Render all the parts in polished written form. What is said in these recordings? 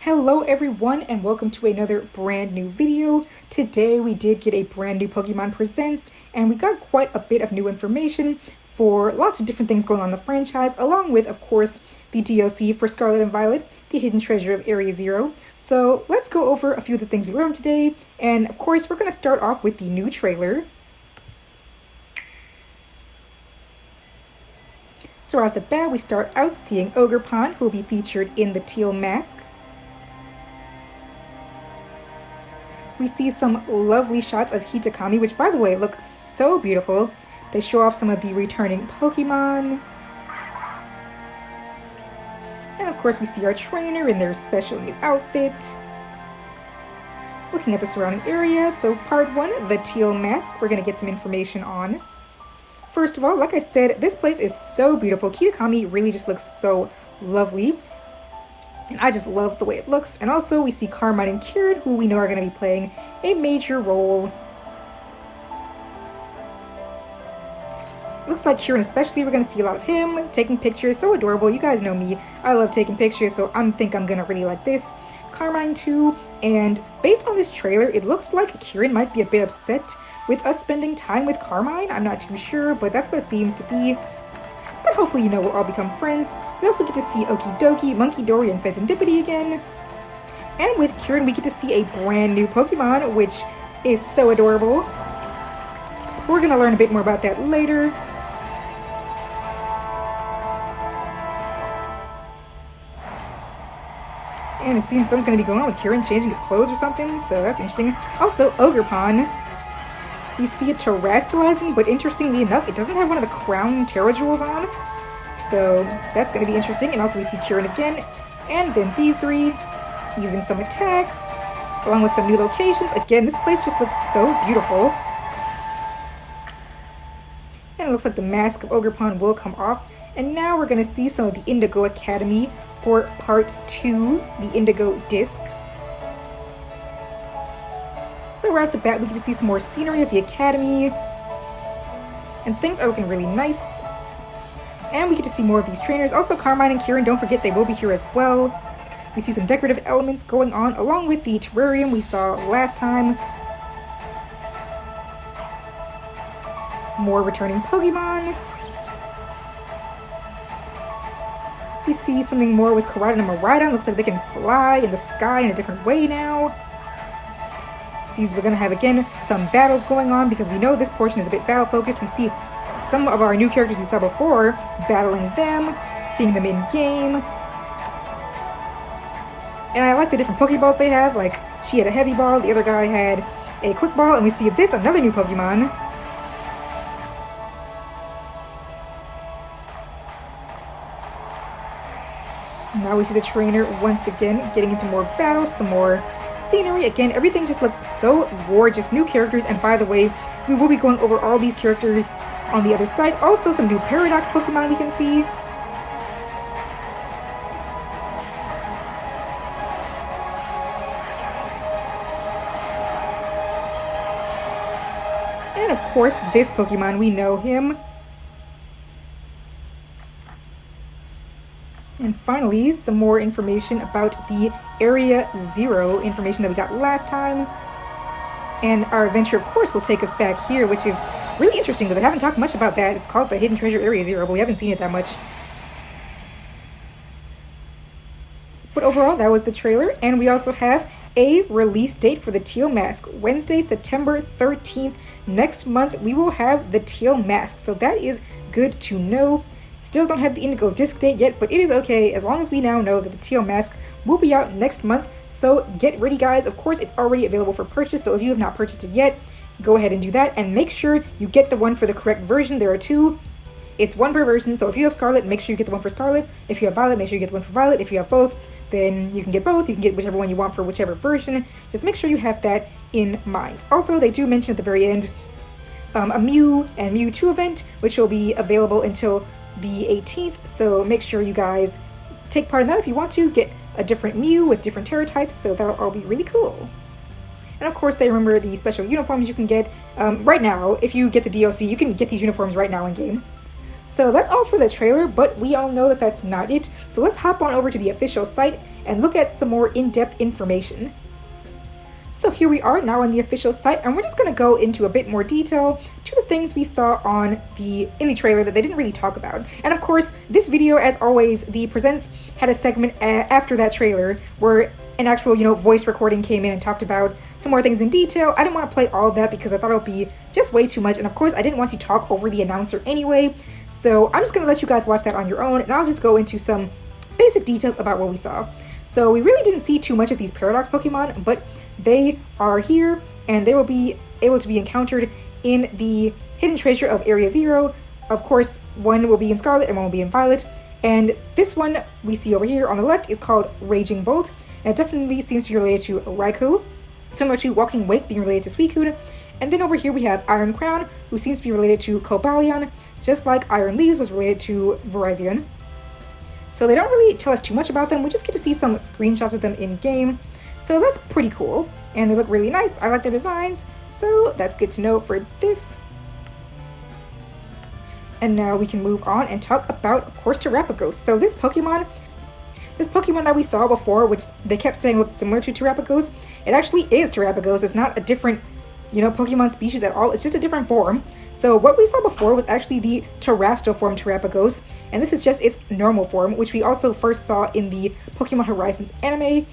Hello everyone and welcome to another brand new video. Today we did get a brand new Pokemon Presents and we got quite a bit of new information for lots of different things going on in the franchise, along with, of course, the DLC for Scarlet and Violet, the hidden treasure of Area Zero. So let's go over a few of the things we learned today, and of course we're going to start off with the new trailer. So right off the bat we start out seeing Ogerpon, who will be featured in the teal mask. We see some lovely shots of Hitakami, which, by the way, look so beautiful. They show off some of the returning Pokemon. And of course we see our trainer in their special new outfit. Looking at the surrounding area, so part 1, the teal mask, we're going to get some information on. First of all, like I said, this place is so beautiful. Hitakami really just looks so lovely. And I just love the way it looks. And also we see Carmine and Kieran, who we know are going to be playing a major role. Looks like Kieran especially, we're going to see a lot of him taking pictures. So adorable. You guys know me. I love taking pictures, so I think I'm going to really like this. Carmine too. And based on this trailer, it looks like Kieran might be a bit upset with us spending time with Carmine. I'm not too sure, but that's what it seems to be. But hopefully, we'll all become friends. We also get to see Okidoki, Monkey Dory, and Pheasantipity again. And with Kieran, we get to see a brand new Pokemon, which is so adorable. We're going to learn a bit more about that later. And it seems something's going to be going on with Kieran changing his clothes or something, so that's interesting. Also, Ogerpon. We see it terastallizing, but interestingly enough, it doesn't have one of the crown Terra Jewels on. So that's going to be interesting. And also we see Kieran again. And then these three using some attacks, along with some new locations. Again, this place just looks so beautiful. And it looks like the mask of Ogerpon will come off. And now we're going to see some of the Indigo Academy for part 2, the Indigo Disc. So right off the bat, we get to see some more scenery of the Academy. And things are looking really nice. And we get to see more of these trainers. Also, Carmine and Kieran, don't forget, they will be here as well. We see some decorative elements going on, along with the terrarium we saw last time. More returning Pokemon. We see something more with Koraidon and Miraidon. Looks like they can fly in the sky in a different way now. Sees we're going to have, again, some battles going on because we know this portion is a bit battle-focused. We see some of our new characters we saw before, battling them, seeing them in-game. And I like the different Pokeballs they have. Like, she had a heavy ball, the other guy had a quick ball, and we see this, another new Pokemon. Now we see the trainer once again getting into more battles, some more scenery. Again, everything just looks so gorgeous. New characters, and by the way, we will be going over all these characters on the other side. Also, some new Paradox Pokemon we can see. And of course, this Pokemon, we know him. And finally, some more information about the Area Zero information that we got last time. And our adventure, of course, will take us back here, which is really interesting, but they haven't talked much about that. It's called the Hidden Treasure Area Zero, but we haven't seen it that much. But overall, that was the trailer, and we also have a release date for the Teal Mask. Wednesday, September 13th. Next month, we will have the Teal Mask, so that is good to know. Still don't have the Indigo Disc date yet, but it is okay as long as we now know that the Teal Mask will be out next month. So get ready, guys. Of course, it's already available for purchase, so if you have not purchased it yet, go ahead and do that. And make sure you get the one for the correct version. There are two. It's one per version, so if you have Scarlet, make sure you get the one for Scarlet. If you have Violet, make sure you get the one for Violet. If you have both, then you can get both. You can get whichever one you want for whichever version. Just make sure you have that in mind. Also, they do mention at the very end a Mew and Mewtwo event, which will be available until the 18th, so make sure you guys take part in that if you want to get a different Mew with different Terra types, so that'll all be really cool. And of course, they remember the special uniforms you can get right now. If you get the DLC, you can get these uniforms right now in game. So that's all for the trailer, but we all know that that's not it. So let's hop on over to the official site and look at some more in-depth information. So here we are now on the official site, and we're just going to go into a bit more detail to the things we saw in the trailer that they didn't really talk about. And of course, this video, as always, the Presents had a segment after that trailer where an actual, voice recording came in and talked about some more things in detail. I didn't want to play all of that because I thought it would be just way too much, and of course, I didn't want to talk over the announcer anyway, so I'm just going to let you guys watch that on your own, and I'll just go into some basic details about what we saw. So we really didn't see too much of these Paradox Pokemon, but they are here, and they will be able to be encountered in the Hidden Treasure of Area 0. Of course, one will be in Scarlet and one will be in Violet. And this one we see over here on the left is called Raging Bolt, and it definitely seems to be related to Raikou, similar to Walking Wake being related to Suicune. And then over here we have Iron Crown, who seems to be related to Cobalion, just like Iron Leaves was related to Virizion. So they don't really tell us too much about them, we just get to see some screenshots of them in-game. So that's pretty cool, and they look really nice. I like their designs, so that's good to know for this. And now we can move on and talk about, of course, Terapagos. So this Pokemon that we saw before, which they kept saying looked similar to Terapagos, it actually is Terapagos. It's not a different, Pokemon species at all. It's just a different form. So what we saw before was actually the terrestrial form Terapagos, and this is just its normal form, which we also first saw in the Pokemon Horizons anime.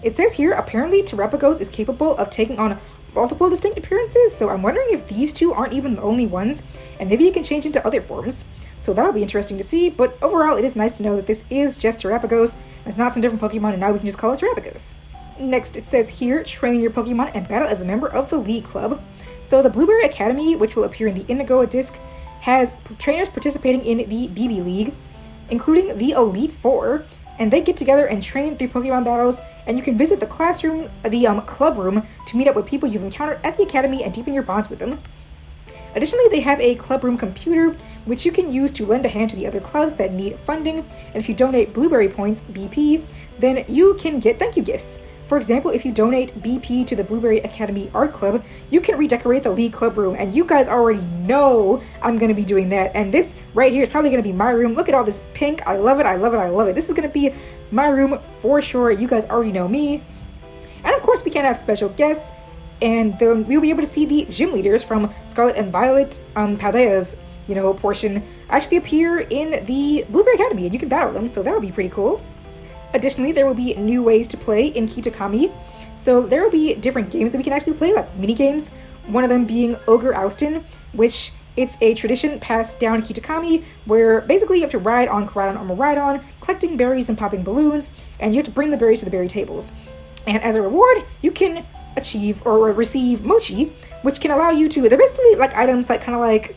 It says here, apparently Terapagos is capable of taking on multiple distinct appearances, so I'm wondering if these two aren't even the only ones, and maybe it can change into other forms. So that'll be interesting to see, but overall it is nice to know that this is just Terapagos, and it's not some different Pokemon, and now we can just call it Terapagos. Next, it says here, train your Pokemon and battle as a member of the League Club. So the Blueberry Academy, which will appear in the Indigo disc, has trainers participating in the BB League, including the Elite Four, and they get together and train through Pokemon battles, and you can visit the classroom, the club room, to meet up with people you've encountered at the academy and deepen your bonds with them. Additionally, they have a club room computer, which you can use to lend a hand to the other clubs that need funding, and if you donate Blueberry Points, BP, then you can get thank you gifts. For example, if you donate BP to the Blueberry Academy Art Club, you can redecorate the League Club room, and you guys already know I'm going to be doing that. And this right here is probably going to be my room. Look at all this pink. I love it, I love it, I love it. This is going to be my room for sure. You guys already know me. And of course, we can have special guests, and then we'll be able to see the gym leaders from Scarlet and Violet, Paldea's, portion actually appear in the Blueberry Academy, and you can battle them, so that'll be pretty cool. Additionally, there will be new ways to play in Kitakami. So there will be different games that we can actually play, like mini games. One of them being Ogre Oustin, which it's a tradition passed down in Kitakami, where basically you have to ride on Koraidon or Miraidon, collecting berries and popping balloons, and you have to bring the berries to the berry tables. And as a reward, you can achieve or receive Mochi, which can allow you to, they're basically like items like kind of like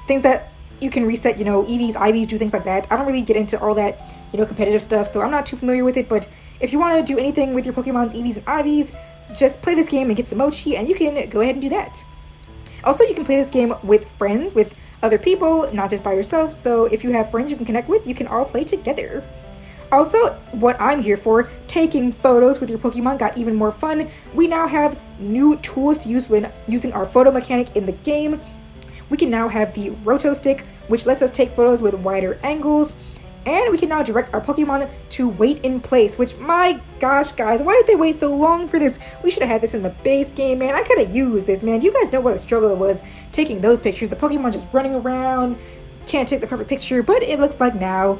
things that you can reset, EVs, IVs, do things like that. I don't really get into all that, competitive stuff, so I'm not too familiar with it, but if you want to do anything with your Pokemon's EVs and IVs, just play this game and get some Mochi, and you can go ahead and do that. Also, you can play this game with friends, with other people, not just by yourself, so if you have friends you can connect with, you can all play together. Also, what I'm here for, taking photos with your Pokemon got even more fun. We now have new tools to use when using our photo mechanic in the game. We can now have the Roto Stick, which lets us take photos with wider angles, and we can now direct our Pokemon to wait in place, which, my gosh, guys, why did they wait so long for this? We should have had this in the base game, man. I could have used this, man. You guys know what a struggle it was taking those pictures. The Pokemon just running around, can't take the perfect picture, but it looks like now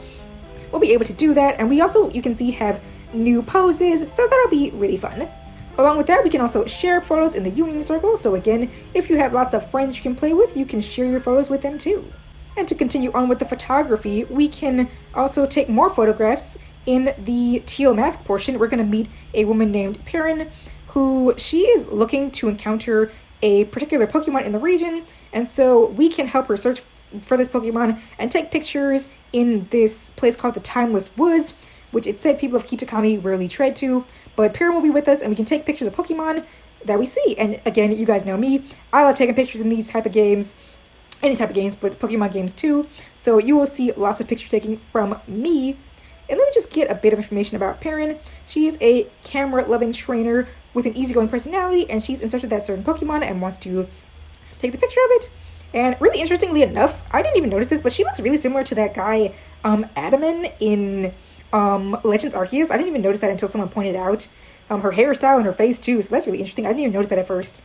we'll be able to do that, and we also, you can see, have new poses, so that'll be really fun. Along with that, we can also share photos in the Union Circle, so again, if you have lots of friends you can play with, you can share your photos with them too. And to continue on with the photography, we can also take more photographs. In the Teal Mask portion, we're going to meet a woman named Perrin, who she is looking to encounter a particular Pokemon in the region, and so we can help her search for this Pokemon and take pictures in this place called the Timeless Woods, which it said people of Kitakami rarely tread to, but Perrin will be with us and we can take pictures of Pokemon that we see. And again, you guys know me, I love taking pictures in these type of games, any type of games, but Pokemon games too, so you will see lots of picture taking from me. And let me just get a bit of information about Perrin. She is a camera-loving trainer with an easygoing personality, and she's in search of that certain Pokemon and wants to take the picture of it. And really interestingly enough, I didn't even notice this, but she looks really similar to that guy, Adaman in Legends Arceus. I didn't even notice that until someone pointed out. Her hairstyle and her face too, so that's really interesting. I didn't even notice that at first.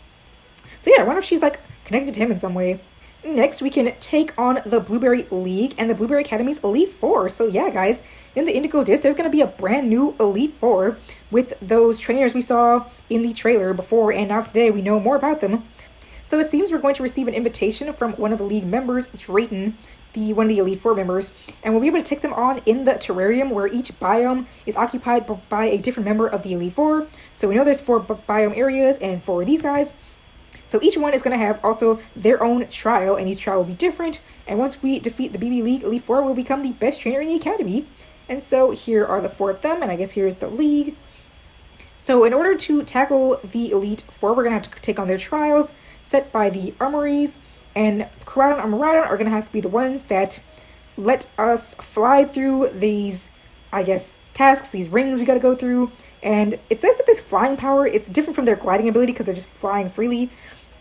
So yeah, I wonder if she's like connected to him in some way. Next, we can take on the Blueberry League and the Blueberry Academy's Elite Four. So yeah, guys, in the Indigo Disc, there's going to be a brand new Elite Four with those trainers we saw in the trailer before, and now today we know more about them. So it seems we're going to receive an invitation from one of the league members, Drayton, one of the Elite Four members, and we'll be able to take them on in the terrarium where each biome is occupied by a different member of the Elite Four. So we know there's 4 biome areas, and 4 of these guys. So each one is going to have also their own trial, and each trial will be different. And once we defeat the BB League, Elite Four will become the best trainer in the academy. And so here are the 4 of them, and I guess here's the league. So in order to tackle the Elite Four, we're going to have to take on their trials set by the armories. And Koraidon and Miraidon are going to have to be the ones that let us fly through these, I guess, tasks, these rings we got to go through. And it says that this flying power, it's different from their gliding ability because they're just flying freely.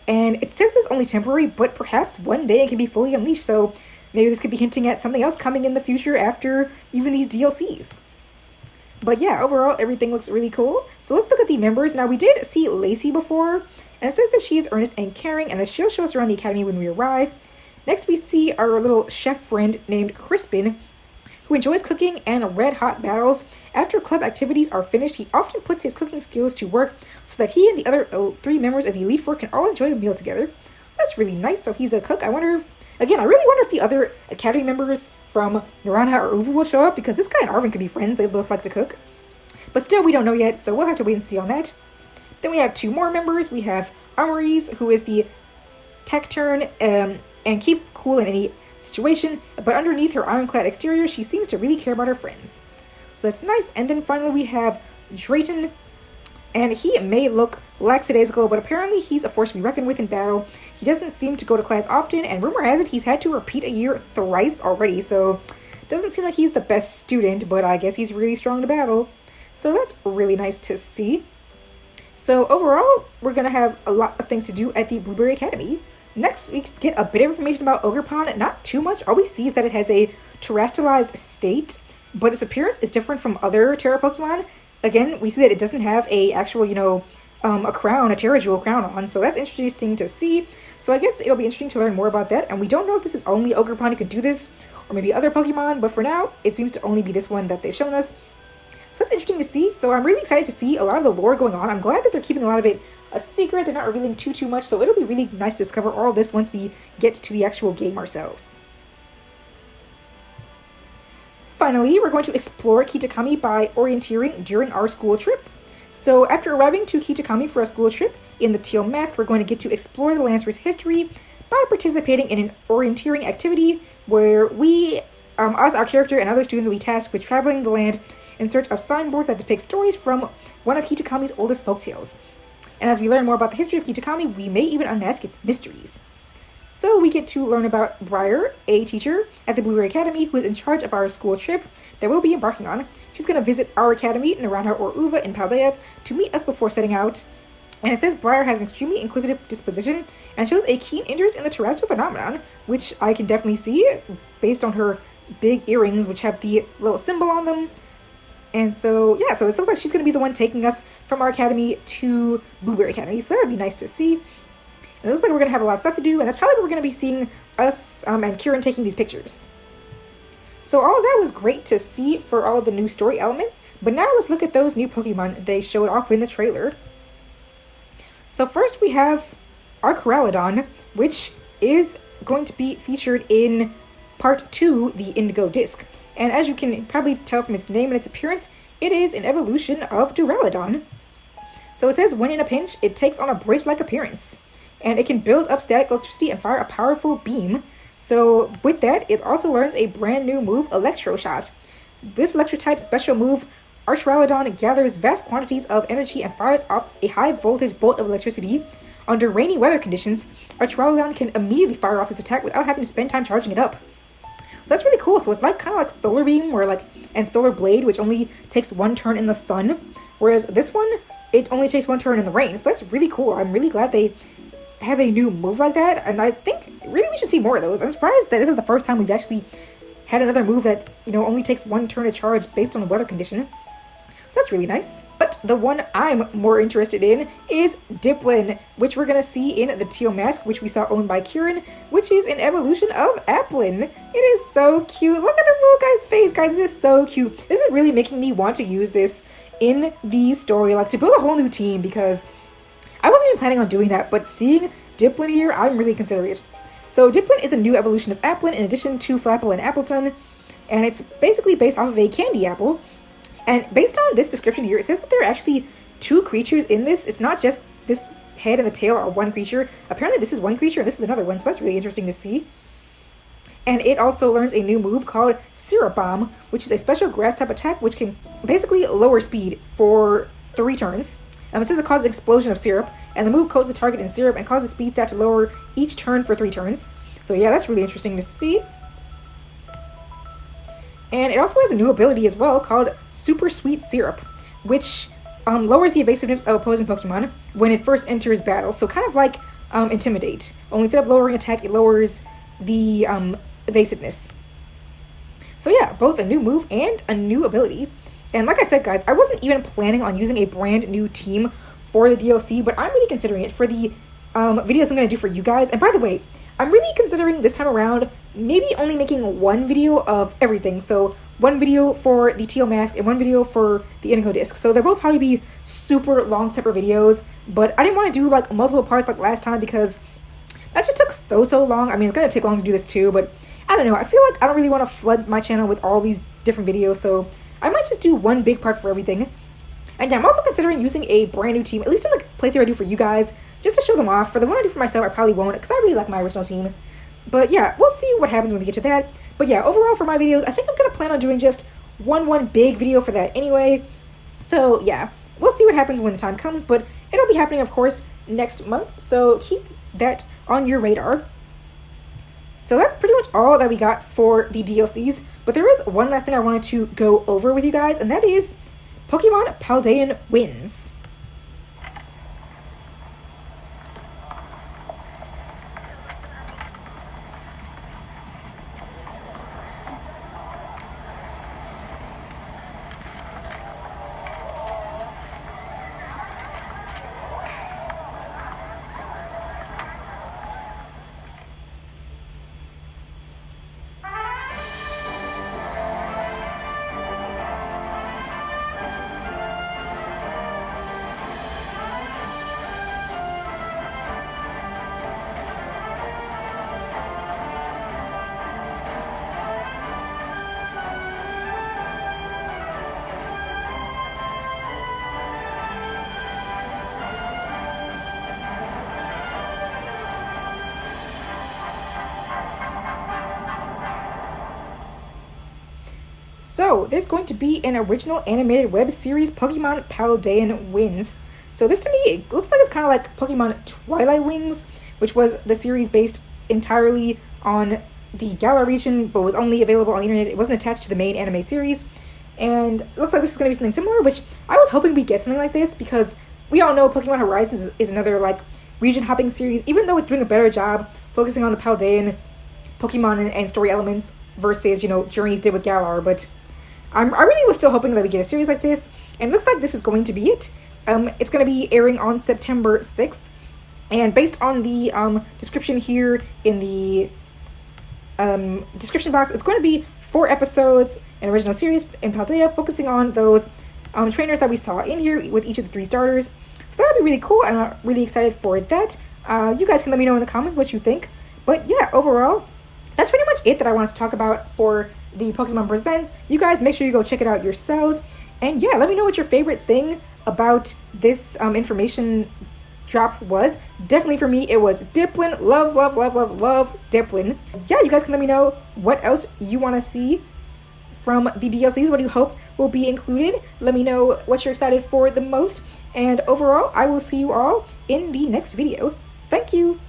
And it says it's only temporary, but perhaps one day it can be fully unleashed. So maybe this could be hinting at something else coming in the future after even these DLCs. But yeah, overall, everything looks really cool. So let's look at the members. Now, we did see Lacey before, and it says that she is earnest and caring, and that she'll show us around the academy when we arrive. Next, we see our little chef friend named Crispin, who enjoys cooking and red-hot battles. After club activities are finished, he often puts his cooking skills to work so that he and the other 3 members of the Elite Four can all enjoy a meal together. That's really nice. So he's a cook. I really wonder if the other academy members from Naranja or Uvu will show up, because this guy and Arvin could be friends. They both like to cook. But still, we don't know yet, so we'll have to wait and see on that. Then we have 2 more members. We have Armories, who is the Tacturn, and keeps cool in any situation, but underneath her ironclad exterior, she seems to really care about her friends. So that's nice. And then finally we have Drayton, and he may look lackadaisical, but apparently he's a force to be reckoned with in battle. He doesn't seem to go to class often, and rumor has it he's had to repeat a year thrice already, so doesn't seem like he's the best student, but I guess he's really strong to battle. So that's really nice to see. So overall, we're going to have a lot of things to do at the Blueberry Academy. Next, we get a bit of information about Ogerpon. Not too much. All we see is that it has a terrestrialized state, but its appearance is different from other Terra Pokemon. Again, we see that it doesn't have a actual, a crown, a Terra Jewel crown on, so that's interesting to see. So I guess it'll be interesting to learn more about that, and we don't know if this is only Ogerpon who could do this, or maybe other Pokemon, but for now, it seems to only be this one that they've shown us. So that's interesting to see. So I'm really excited to see a lot of the lore going on. I'm glad that they're keeping a lot of it a secret. They're not revealing too much, so it'll be really nice to discover all of this once we get to the actual game ourselves. Finally, we're going to explore Kitakami by orienteering during our school trip. So after arriving to Kitakami for a school trip in the Teal Mask, we're going to get to explore the Lancer's history by participating in an orienteering activity where we, us, our character, and other students will be tasked with traveling the land in search of signboards that depict stories from one of Kitakami's oldest folktales. And as we learn more about the history of Kitakami, we may even unmask its mysteries. So we get to learn about Briar, a teacher at the Blueberry Academy who is in charge of our school trip that we'll be embarking on. She's going to visit our academy, Naranja or Uva in Paldea, to meet us before setting out. And it says Briar has an extremely inquisitive disposition and shows a keen interest in the terrestrial phenomenon, which I can definitely see based on her big earrings, which have the little symbol on them. And so, yeah, so it looks like she's going to be the one taking us from our academy to Blueberry Academy. So that would be nice to see. And it looks like we're going to have a lot of stuff to do, and that's probably where we're going to be seeing us and Kieran taking these pictures. So all of that was great to see for all of the new story elements, but now let's look at those new Pokemon they showed off in the trailer. So first we have our Corralodon, which is going to be featured in Part 2, the Indigo Disc. And as you can probably tell from its name and its appearance, it is an evolution of Duraludon. So it says, when in a pinch, it takes on a bridge-like appearance. And it can build up static electricity and fire a powerful beam. So with that, it also learns a brand new move, Electro Shot. This Electro-type special move, Archiraludon gathers vast quantities of energy and fires off a high-voltage bolt of electricity. Under rainy weather conditions, Archiraludon can immediately fire off its attack without having to spend time charging it up. That's really cool. So it's kind of like Solar Beam and Solar Blade, which only takes one turn in the sun. Whereas this one, it only takes one turn in the rain. So that's really cool. I'm really glad they have a new move like that. And I think really we should see more of those. I'm surprised that this is the first time we've actually had another move that, only takes 1 turn to charge based on the weather condition. So that's really nice. But the one I'm more interested in is Dipplin, which we're going to see in the Teal Mask, which we saw owned by Kieran, which is an evolution of Applin. It is so cute. Look at this little guy's face, guys. It is so cute. This is really making me want to use this in the story, like to build a whole new team, because I wasn't even planning on doing that, but seeing Dipplin here, I'm really considering it. So Dipplin is a new evolution of Applin in addition to Flapple and Appleton, and it's basically based off of a candy apple. And based on this description here, it says that there are actually 2 creatures in this. It's not just this head and the tail are 1 creature. Apparently this is 1 creature and this is another one, so that's really interesting to see. And it also learns a new move called Syrup Bomb, which is a special grass type attack which can basically lower speed for 3 turns. It says it causes an explosion of syrup, and the move coats the target in syrup and causes speed stat to lower each turn for 3 turns. So yeah, that's really interesting to see. And it also has a new ability as well called Super Sweet Syrup, which lowers the evasiveness of opposing Pokemon when it first enters battle. So kind of like Intimidate. Only instead of lowering attack, it lowers the evasiveness. So yeah, both a new move and a new ability. And like I said, guys, I wasn't even planning on using a brand new team for the DLC, but I'm really considering it for the videos I'm going to do for you guys. And by the way, I'm really considering this time around maybe only making 1 video of everything. So 1 video for the Teal Mask and 1 video for the Indigo Disc. So they'll both probably be super long separate videos, but I didn't want to do like multiple parts like last time because that just took so long. I mean, it's going to take long to do this too, but I don't know. I feel like I don't really want to flood my channel with all these different videos, so I might just do 1 big part for everything. And yeah, I'm also considering using a brand new team, at least in the playthrough I do for you guys, just to show them off. For the one I do for myself, I probably won't, because I really like my original team. But yeah, we'll see what happens when we get to that. But yeah, overall for my videos, I think I'm going to plan on doing just one big video for that anyway. So yeah, we'll see what happens when the time comes, but it'll be happening, of course, next month. So keep that on your radar. So that's pretty much all that we got for the DLCs. But there is one last thing I wanted to go over with you guys, and that is Pokemon Paldean Wins. So, there's going to be an original animated web series, Pokemon Paldean Wins. So this to me, it looks like it's kind of like Pokemon Twilight Wings, which was the series based entirely on the Galar region, but was only available on the internet. It wasn't attached to the main anime series. And it looks like this is going to be something similar, which I was hoping we'd get something like this, because we all know Pokemon Horizons is another like region hopping series, even though it's doing a better job focusing on the Paldean Pokemon and story elements versus, Journeys did with Galar. But I really was still hoping that we get a series like this, and it looks like this is going to be it. It's going to be airing on September 6th, and based on the description here in the description box, it's going to be 4 episodes, an original series in Paldea, focusing on those trainers that we saw in here with each of the 3 starters. So that'll be really cool, and I'm really excited for that. You guys can let me know in the comments what you think. But yeah, overall, that's pretty much it that I wanted to talk about for the Pokemon Presents. You guys make sure you go check it out yourselves. And yeah, let me know what your favorite thing about this information drop was. Definitely for me, it was Dipplin. Love Dipplin. Yeah, you guys can let me know what else you want to see from the DLCs. What do you hope will be included? Let me know what you're excited for the most. And overall, I will see you all in the next video. Thank you.